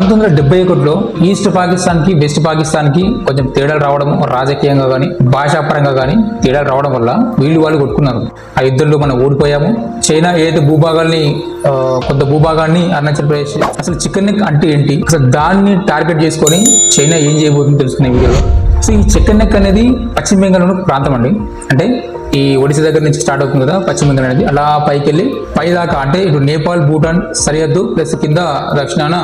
1971లో east Pakistan కి west Pakistan కి కొంచెం తేడాలు రావడం, రాజకీయంగా గానీ భాషాపరంగా గానీ తేడాలు రావడం వల్ల వాళ్ళు కొట్టుకున్నారు. ఆ యుద్ధంలో మనం ఓడిపోయాము. చైనా ఏదైతే భూభాగాల్ని కొంత భూభాగాన్ని అరుణాచల్ ప్రదేశ్, అసలు చికెన్ నెక్ అంటే ఏంటి, అసలు దాన్ని టార్గెట్ చేసుకొని చైనా ఏం చేయబోతుందో తెలుసుకునే వీడియోలో. సో ఈ చికెన్ నెక్ అనేది పశ్చిమ బెంగాల్ ప్రాంతం అండి. అంటే ఈ ఒడిశా దగ్గర నుంచి స్టార్ట్ అవుతుంది కదా పశ్చిమ బెంగాల్ అనేది, అలా పైకి వెళ్ళి పై దాకా అంటే ఇటు నేపాల్ భూటాన్ సరిహద్దు ప్లస్ కింద దక్షిణాన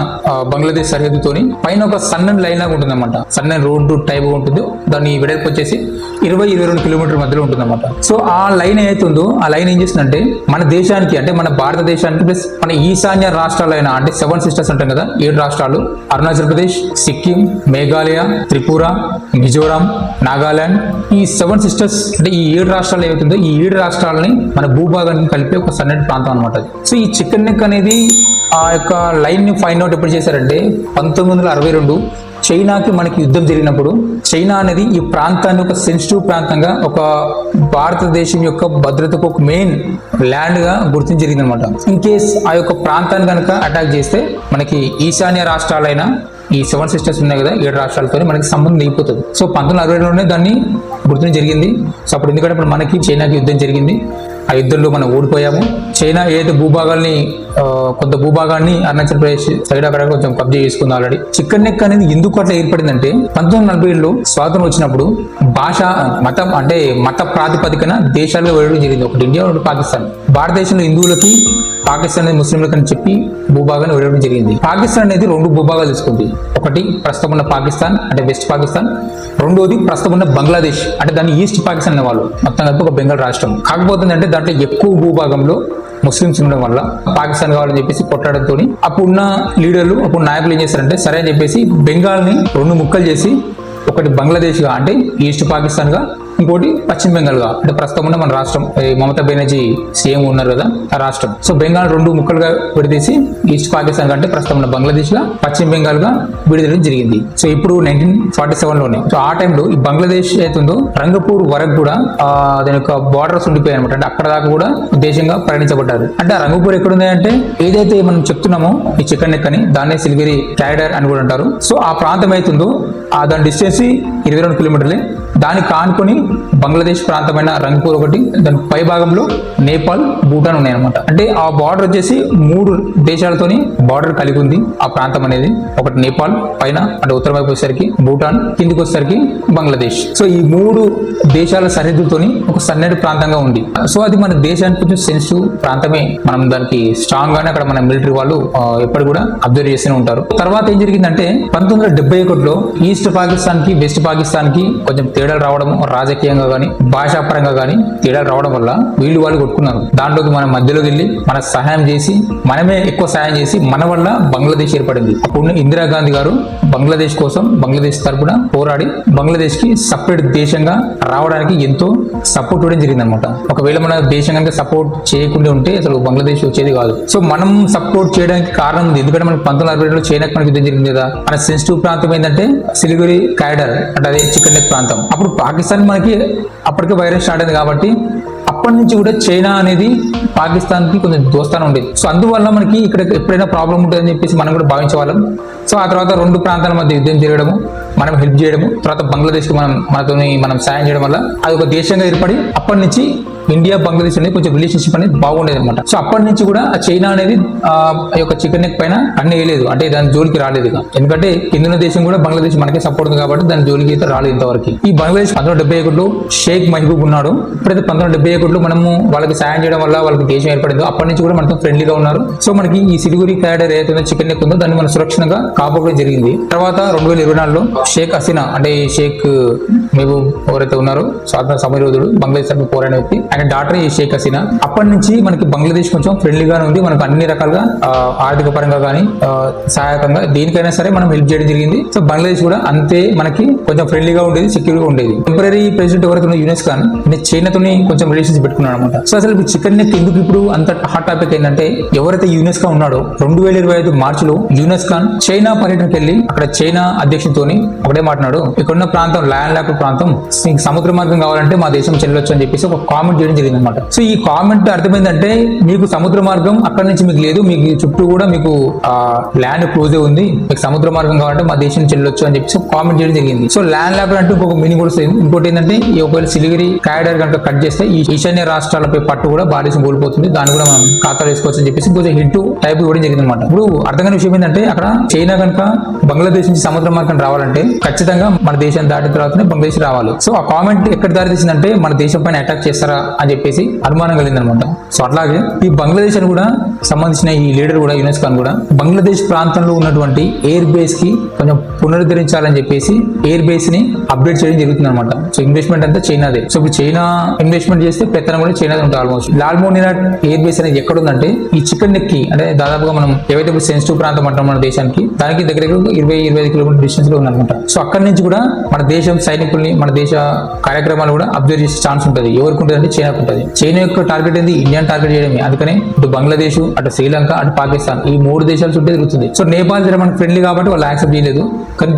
బంగ్లాదేశ్ సరిహద్దుతోని పైన ఒక సన్నని లైన్ లాగా ఉంటుంది అనమాట. సన్నని రోడ్డు టైప్ ఉంటుంది. దాని వెడల్పు వచ్చేసి 20-22 కిలోమీటర్ మధ్యలో ఉంటుంది అనమాట. సో ఆ లైన్ ఏదైతుందో ఆ లైన్ ఏం చేస్తుందంటే మన దేశానికి, అంటే మన భారతదేశానికి ప్లస్ మన ఈశాన్య రాష్ట్రాలైన అంటే 7 సిస్టర్స్ అంటాం కదా, 7 రాష్ట్రాలు అరుణాచల్ ప్రదేశ్, సిక్కిం, మేఘాలయ, త్రిపుర, మిజోరాం, నాగాలాండ్, ఈ 7 సిస్టర్స్ అంటే ఈ 7 రాష్ట్రాలు ఏమవుతుందో ఈ 7 రాష్ట్రాలని మన భూభాగాన్ని కలిపి ఒక సన్నటి ప్రాంతం అనమాట. సో ఈ చికెన్ నెక్ అనేది ఆ యొక్క లైన్ ని ఫైండ్ అవుట్ ఎప్పుడు చేశారంటే 1962 చైనాకి మనకి యుద్ధం జరిగినప్పుడు చైనా అనేది ఈ ప్రాంతాన్ని ఒక సెన్సిటివ్ ప్రాంతంగా, ఒక భారతదేశం యొక్క భద్రతకు ఒక మెయిన్ ల్యాండ్ గా గుర్తించి జరిగింది అనమాట. ఇన్ కేస్ ఆ యొక్క ప్రాంతాన్ని కనుక అటాక్ చేస్తే మనకి ఈశాన్య రాష్ట్రాలైన ఈ 7 సిస్టర్స్ ఉన్నాయి కదా 7 రాష్ట్రాలతో మనకి సంబంధం అయిపోతుంది. సో 1962లోనే దాన్ని గుర్తించి జరిగింది. సో అప్పుడు ఎందుకంటే ఇప్పుడు మనకి చైనాకి యుద్ధం జరిగింది. ఆ యుద్ధంలో మనం ఓడిపోయాము. చైనా ఏదైతే భూభాగాల్ని కొంత భూభాగాన్ని అరుణాచల్ ప్రదేశ్ సైడ్ అక్కడ కొంచెం కబ్జా చేసుకుంది ఆల్రెడీ. చికెన్ నెక్ అనేది ఎందుకు అట్లా ఏర్పడిందంటే 1947లో స్వాతంత్రం వచ్చినప్పుడు భాష మతం అంటే మత ప్రాతిపదికన దేశాలుగా వెళ్ళడం జరిగింది. ఒకటి ఇండియా, ఒకటి పాకిస్తాన్. భారతదేశంలో హిందువులకి, పాకిస్తాన్ అనేది ముస్లింలకు అని చెప్పి భూభాగాన్ని వెళ్ళడం జరిగింది. పాకిస్తాన్ అనేది 2 భూభాగాలు తీసుకుంది. ఒకటి ప్రస్తుతం ఉన్న పాకిస్తాన్ అంటే వెస్ట్ పాకిస్తాన్, రెండోది ప్రస్తుతం ఉన్న బంగ్లాదేశ్ అంటే దాన్ని ఈస్ట్ పాకిస్తాన్ అనేవాళ్ళు. మొత్తం కలిపి ఒక బెంగాల్ రాష్ట్రం. కాకపోతే అంటే దాంట్లో ఎక్కువ భూభాగంలో ముస్లింస్ ఉండడం వల్ల పాకిస్తాన్ కావాలని చెప్పేసి కొట్టడంతో అప్పుడున్న లీడర్లు, అప్పుడు నాయకులు ఏం చేశారంటే సరే అని చెప్పేసి బెంగాల్ని 2 ముక్కలు చేసి ఒకటి బంగ్లాదేశ్ గా అంటే ఈస్ట్ పాకిస్తాన్ గా, ఇంకోటి పశ్చిమ బెంగాల్ గా అంటే ప్రస్తుతం ఉన్న మన రాష్ట్రం మమతా బెనర్జీ సీఎం ఉన్నారు కదా ఆ రాష్ట్రం. సో బెంగాల్ 2 ముక్కలుగా విడదీసి ఈస్ట్ పాకిస్తాన్ అంటే ప్రస్తుతం ఉన్న బంగ్లాదేశ్ గా, పశ్చిమ బెంగాల్ గా విడుదల జరిగింది. సో ఇప్పుడు 1947లోనే. సో ఆ టైంలో ఈ బంగ్లాదేశ్ అవుతుందో రంగపూర్ వరకు కూడా దాని యొక్క బార్డర్స్ ఉండిపోయాయి అనమాట. అంటే అక్కడ దాకా కూడా దేశంగా పరిగణించబడ్డారు. అంటే ఆ రంగపూర్ ఎక్కడ ఉంది అంటే ఏదైతే మనం చెప్తున్నామో ఈ చికెన్ నెక్ అని, దాన్నే సిలిగిరి క్యారిడర్ అని కూడా అంటారు. సో ఆ ప్రాంతం అవుతుందో దాని డిస్టెన్స్ 22 కిలోమీటర్లే. దానికి కానుకొని బంగ్లాదేశ్ ప్రాంతమైన రంగపూర్ ఒకటి, దాని పై భాగంలో నేపాల్, భూటాన్ ఉన్నాయి అనమాట. అంటే ఆ బార్డర్ వచ్చేసి 3 దేశాలతోని బార్డర్ కలిగి ఉంది ఆ ప్రాంతం అనేది. ఒకటి నేపాల్ పైన అంటే ఉత్తర వైపు వచ్చేసరికి భూటాన్, కిందికి వచ్చేసరికి బంగ్లాదేశ్. సో ఈ 3 దేశాల సరిహద్దుతోని ఒక సన్నటి ప్రాంతంగా ఉంది. సో అది మన దేశానికి కొంచెం సెన్సిటివ్ ప్రాంతమే. మనం దానికి స్ట్రాంగ్ గానే అక్కడ మన మిలిటరీ వాళ్ళు ఎప్పుడు కూడా అబ్జర్వ్ చేస్తూనే ఉంటారు. తర్వాత ఏం జరిగిందంటే 1971లో ఈస్ట్ పాకిస్తాన్ కి వెస్ట్ పాకిస్తాన్ కి కొంచెం తేడాలు రావడం, రాజకీయంగా గానీ భాషాపరంగా గానీ తేడాలు రావడం వల్ల వాళ్ళు కొట్టుకున్నారు. దాంట్లోకి మనం మధ్యలోకి వెళ్ళి మన సహాయం చేసి, మనమే ఎక్కువ సహాయం చేసి మన వల్ల బంగ్లాదేశ్ ఏర్పడింది. అప్పుడు ఇందిరాగాంధీ గారు బంగ్లాదేశ్ కోసం, బంగ్లాదేశ్ తరపున పోరాడి బంగ్లాదేశ్ కి సపరేట్ దేశంగా రావడానికి ఎంతో సపోర్ట్ ఇవ్వడం జరిగింది అనమాట. ఒకవేళ మన దేశం కనుక సపోర్ట్ చేయకుండా ఉంటే అసలు బంగ్లాదేశ్ వచ్చేది కాదు. సో మనం సపోర్ట్ చేయడానికి కారణం ఉంది. ఎందుకంటే మనకి 1962లో చైనాకి మనకి యుద్ధం జరిగింది కదా. మన సెన్సిటివ్ ప్రాంతం ఏంటంటే సిలిగురి క్యారిడర్ అంటే అదే చికెన్ నెక్ ప్రాంతం. అప్పుడు పాకిస్తాన్ మనకి అప్పటికే వైరస్ స్టార్ట్ అయింది కాబట్టి అప్పటి నుంచి కూడా చైనా అనేది పాకిస్తాన్ కి కొంచెం దోస్తానం ఉండేది. సో అందువల్ల మనకి ఇక్కడ ఎప్పుడైనా ప్రాబ్లం ఉంటుందని చెప్పేసి మనం కూడా భావించేవాళ్ళం. సో ఆ తర్వాత 2 ప్రాంతాల మధ్య యుద్ధం జరగడము, మనం హెల్ప్ చేయడము, తర్వాత బంగ్లాదేశ్ కి మనం సాయం చేయడం వల్ల అది ఒక దేశంగా ఏర్పడి అప్పటి నుంచి ఇండియా బంగ్లాదేశ్ అనేది కొంచెం రిలేషన్షిప్ అనేది బాగుండేది అనమాట. సో అప్పటి నుంచి కూడా చైనా అనేది ఆ యొక్క చికెన్ నెక్ పైన అన్ని వేయలేదు, అంటే దాని జోలికి రాలేదు. ఎందుకంటే కింద దేశం కూడా బంగ్లాదేశ్ మనకే సపోర్ట్ ఉంది కాబట్టి దాని జోలికి అయితే రాలేదు ఇంతవరకు. ఈ బంగ్లాదేశ్ 1971లో షేక్ మహబూబ్ ఉన్నాడు. ఇప్పుడైతే 1971లో మనము వాళ్ళకి సాయం చేయడం వల్ల వాళ్ళకి దేశం ఏర్పడిందో అప్పటి నుంచి కూడా మనతో ఫ్రెండ్లీగా ఉన్నారు. సో మనకి ఈ సిలిగురి క్యారిడర్ ఏదైతే చికెన్ నెక్ ఉందో దాన్ని మన సురక్షణగా కాపాడడం జరిగింది. తర్వాత 2024లో షేక్ హసీనా అంటే షేక్ మహబూబ్ ఎవరైతే ఉన్నారో స్వాతంత్ర సమరయోధుడు, బంగ్లాదేశ్ తరపున పోరాడిన వ్యక్తి, ఆయన డాటర్ ఈ షేక్ హసీనా. అప్పటి నుంచి మనకి బంగ్లాదేశ్ కొంచెం ఫ్రెండ్లీగానే ఉంది. మనకు అన్ని రకాలుగా ఆర్థిక పరంగా కానీ సహాయకంగా దేనికైనా సరే మనం హెల్ప్ చేయడం జరిగింది. సో బంగ్లాదేశ్ కూడా అంతే మనకి కొంచెం ఫ్రెండ్లీగా ఉండేది, సెక్యూర్ గా ఉండేది. టెంపరీ ప్రెసిడెంట్ ఎవరైతే ఉన్న యూనస్ ఖాన్ చైనాతోని కొంచెం రిలేషన్స్ పెట్టుకున్నాడు అనమాట. సో అసలు చికెన్ నెక్ ఎందుకు ఇప్పుడు అంత హాట్ టాపిక్ ఏంటంటే ఎవరైతే యూనస్ ఖాన్ ఉన్నాడో 2025 మార్చిలో యూనస్ ఖాన్ చైనా పర్యటనకి వెళ్ళి అక్కడ చైనా అధ్యక్షుడితోని ఒకటే మాట్లాడు, ఇక్కడున్న ప్రాంతం ల్యాండ్ లాక్ ప్రాంతం, సముద్ర మార్గం కావాలంటే మా దేశం చెల్లొచ్చు అని చెప్పేసి ఒక కామెంట్ చేయడం జరిగింది అనమాట. సో ఈ కామెంట్ అర్థమైందంటే మీకు సముద్ర మార్గం అక్కడ నుంచి మీకు లేదు, మీకు చుట్టూ కూడా మీకు ల్యాండ్ క్లోజ్ ఉంది, మీకు సముద్ర మార్గం కావాలంటే మా దేశం నుంచి వెళ్ళొచ్చు అని చెప్పి కామెంట్ చేయడం జరిగింది. సో ల్యాండ్ లాక్ అంటే ఇంకొక మీనింగ్ కూడా వస్తుంది. ఇంకోటి ఏంటంటే ఈ ఒకవేళ సిలిగిరి కారిడార్ కనుక కట్ చేస్తే ఈ ఈశాన్య రాష్ట్రాలపై పట్టు కూడా భారతదేశం కోల్పోతుంది, దాన్ని కూడా మనం ఖాతాలో వేసుకోవచ్చు అని చెప్పేసి కొంచెం హింట్ టైప్ ఇవ్వడం జరిగింది అనమాట. ఇప్పుడు అర్థం కాని విషయం ఏంటంటే అక్కడ చైనా కనుక బంగ్లాదేశ్ నుంచి సముద్ర మార్గం రావాలంటే ఖచ్చితంగా మన దేశాన్ని దాటిన తర్వాతనే బంగ్లాదేశ్ రావాలి. సో ఆ కామెంట్ ఎక్కడ దారి తీసిందంటే మన దేశం పైన అటాక్ చేస్తారా అని చెప్పేసి అనుమానం కలిగింది అనమాట. సో అట్లాగే ఈ బంగ్లాదేశ్ అని కూడా సంబంధించిన ఈ లీడర్ కూడా యునెస్ ఖాన్ కూడా బంగ్లాదేశ్ ప్రాంతంలో ఉన్నటువంటి ఎయిర్ బేస్ కి కొంచెం పునరుద్ధరించాలని చెప్పేసి ఎయిర్ బేస్ ని అప్డేట్ చేయడం జరుగుతుంది అనమాట. సో ఇన్వెస్ట్మెంట్ అంతా చైనాదే. సో ఇప్పుడు చైనా ఇన్వెస్ట్మెంట్ చేస్తే పెత్తనం కూడా చైనాదే ఉంటుంది ఆల్మోస్ట్. లాల్మోనినాట్ ఎయిర్ బేస్ అనేది ఎక్కడ ఉందంటే ఈ చికెన్ నెక్ కి అంటే దాదాపుగా మనం ఏవైతే ఇప్పుడు సెన్సిటివ్ ప్రాంతం అంటాం మన దేశానికి, దానికి దగ్గర 20-25 కిలోమీటర్ డిస్టెన్స్ లో ఉందన్నమాట. సో అక్కడి నుంచి కూడా మన దేశం సైనికుల్ని మన దేశ కార్యక్రమాలు కూడా అబ్జర్వ్ చేసే ఛాన్స్ ఉంటుంది. ఎవరికి ఉంటుంది అంటే చైనాకు ఉంటుంది. చైనా యొక్క టార్గెట్ ఏంది? ఇండియాని టార్గెట్ చేయడమే. అందుకనే ఇటు బంగ్లాదేశ్, అటు శ్రీలంక, అటు పాకిస్తాన్ ఈ 3 దేశాల చుట్టూ తిరుగుతుంది. సో నేపాల్ జర మనకు ఫ్రెండ్లీ కాబట్టి వాళ్ళు యాక్సెప్ట్ చేయలేదు, కానీ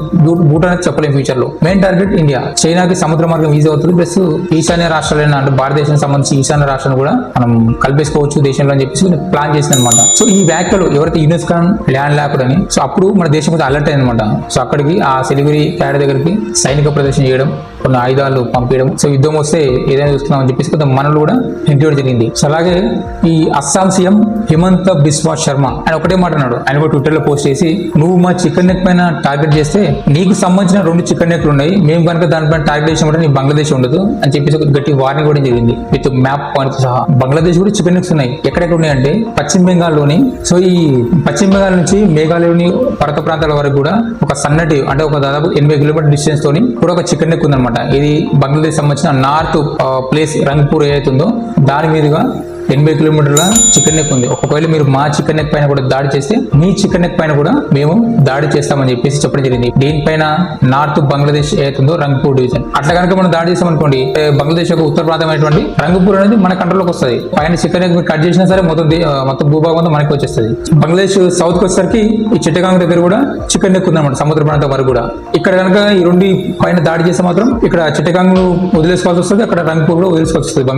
భూటాన్ అనేది చెప్పలేము ఫ్యూచర్ లో. Main target India. చైనాకి సముద్ర మార్గం ఈజీ అవుతుంది, ప్లస్ ఈశాన్య రాష్ట్రాలైన అంటే భారతదేశానికి సంబంధించి ఈశాన్య రాష్ట్రాలను కూడా మనం కలిపేసుకోవచ్చు దేశంలో అని చెప్పేసి ప్లాన్ చేసింది అనమాట. సో ఈ వ్యాఖ్యలు ఎవరైతే యునెస్ ఖాన్ ల్యాండ్ లాక్డ్ అని, సో అప్పుడు మన దేశం కొంచెం అలర్ట్ అయింది అనమాట. సో అక్కడికి ఆ సిలిగురి క్యాడ్ దగ్గరికి సైనిక ప్రదర్శన చేయడం, కొన్ని ఆయుధాలు పంపించడం, సో యుద్ధం వస్తే ఏదైనా చూస్తున్నాం అని చెప్పేసి కొంత మనలు కూడా ఇంటివ్వడం జరిగింది. సో అలాగే ఈ అస్సాం సీఎం హిమంత బిస్వా శర్మ ఆయన ఒకటే మాట అన్నాడు. ఆయన కూడా ట్విట్టర్ లో పోస్ట్ చేసి, నువ్వు మా చికెన్ నెక్ పైన టార్గెట్ చేస్తే నీకు సంబంధించిన 2 చికెన్ నెక్లు ఉన్నాయి, మేము కనుక దానిపైన టార్గెట్ చేసినప్పుడు నీ బంగ్లాదేశ్ ఉండదు అని చెప్పేసి ఒక గట్టి వార్నింగ్ కూడా జరిగింది విత్ మ్యాప్ పాయింట్ సహా. బంగ్లాదేశ్ కూడా చికెన్ నెక్స్ ఉన్నాయి. ఎక్కడెక్కడ ఉన్నాయంటే పశ్చిమ బెంగాల్లోని. సో ఈ పశ్చిమ బెంగాల్ నుంచి మేఘాలయలోని పర్వత ప్రాంతాల వరకు కూడా ఒక సన్నటి అంటే ఒక దాదాపు 80 కిలోమీటర్ డిస్టెన్స్ తోని కూడా ఒక చికెన్ నెక్ ఉందన్నమాట. ఇది బంగ్లాదేశ్ సంబంధించిన నార్త్ ప్లేస్ రంగ్పూర్ ఏదైతుందో దాని మీదుగా 80 కిలోమీటర్ల చికెన్ నెక్ ఉంది. ఒకవేళ మీరు మా చికెన్ నెక్ పైన కూడా దాడి చేస్తే మీ చికెన్ నెక్ పైన కూడా మేము దాడి చేస్తామని చెప్పేసి చెప్పడం జరిగింది. దీనిపైన నార్త్ బంగ్లాదేశ్ ఏదైతుందో రంగ్పూర్ డివిజన్ అట్లా కనుక మనం దాడి చేస్తాం అనుకోండి, బంగ్లాదేశ్ యొక్క ఉత్తర ప్రాంతమైనటువంటి రంగపూర్ అనేది మన కంట్రోల్లోకి వస్తుంది. పైన చికెన్ నెక్ కట్ చేసినా సరే మొత్తం భూభాగం అంతా మనకి వచ్చేస్తుంది. బంగ్లాదేశ్ సౌత్ కి వచ్చేసరికి ఈ చిట్టగాంగ్ దగ్గర కూడా చికెన్ నెక్ ఉందన్నమాట, సముద్ర ప్రాంతం వరకు కూడా. ఇక్కడ కనుక ఈ 2 పైన దాడి చేస్తే మాత్రం ఇక్కడ చిట్టగాంగ్ వదిలేసుకోవాల్సి వస్తుంది, అక్కడ రంగపూర్ కూడా వదిలేసుకోవాల్సి వస్తుంది.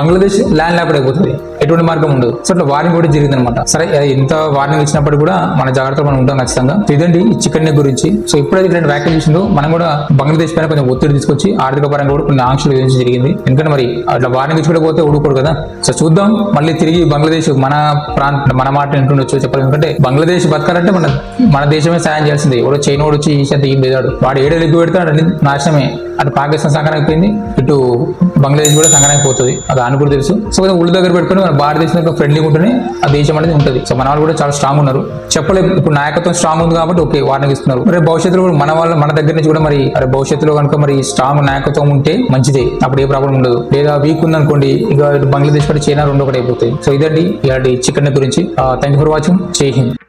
బంగ్లాదేశ్ ల్యాండ్ లాక్ అయిపోతుంది, ఎటువంటి మార్గం ఉండదు. సో అట్లా వార్నింగ్ కూడా జరిగింది అనమాట. సరే ఎంత వార్నింగ్ ఇచ్చినప్పుడు కూడా మన జాగ్రత్తలు మనం ఉంటాం ఖచ్చితంగా. ఇదండి ఈ చికెన్ నెక్ గురించి. సో ఇప్పుడైతే ఇట్లాంటి వ్యాఖ్యలు చేసిందో మనం కూడా బంగ్లాదేశ్ పైన కొంచెం ఒత్తిడి తీసుకొచ్చి ఆర్థిక పరంగా కూడా కొన్ని ఆంక్షలు విధించడం జరిగింది. ఎందుకంటే మరి అట్లా వార్నింగ్ ఇచ్చుకోకపోతే ఊడుకోడు కదా. సో చూద్దాం మళ్ళీ తిరిగి బంగ్లాదేశ్ మన మాట వింటుండొచ్చు చెప్పాలి. ఎందుకంటే బంగ్లాదేశ్ బతకాలంటే మన దేశమే సాయం చేయాల్సిందే. ఎవరో చైనా వచ్చి ఈశాంత ఏం లేదాడు, వాడు ఏడేళ్ళు ఎక్కువ పెడతాడు అన్ని నాశనమే. అటు పాకిస్తాన్ సంకరానికి పోయింది, ఇటు బంగ్లాదేశ్ కూడా సంకరానికి పోతుంది, అది అని కూడా తెలుసు. సో ఒళ్ళు దగ్గర పెట్టుకుని మన భారతదేశం ఫ్రెండ్లీగా ఉంటేనే ఆ దేశం అనేది ఉంటుంది. సో మన వాళ్ళు కూడా చాలా స్ట్రాంగ్ ఉన్నారు. చెప్పలేదు ఇప్పుడు నాయకత్వం స్ట్రాంగ్ ఉంది కాబట్టి ఓకే వార్నింగ్ ఇస్తున్నారు. మరి భవిష్యత్తులో కూడా మన దగ్గర నుంచి కూడా మరి భవిష్యత్తులో కనుక మరి స్ట్రాంగ్ నాయకత్వం ఉంటే మంచిదే, అప్పుడు ఏ ప్రాబ్లం ఉండదు. లేదా వీక్ ఉంది అనుకోండి, ఇక బంగ్లాదేశ్ కూడా చైనా 2 ఒకటి అయిపోతాయి. సో ఇదండి ఇలాంటి చికెన్ గురించి. Thank you for watching. జై హింద్.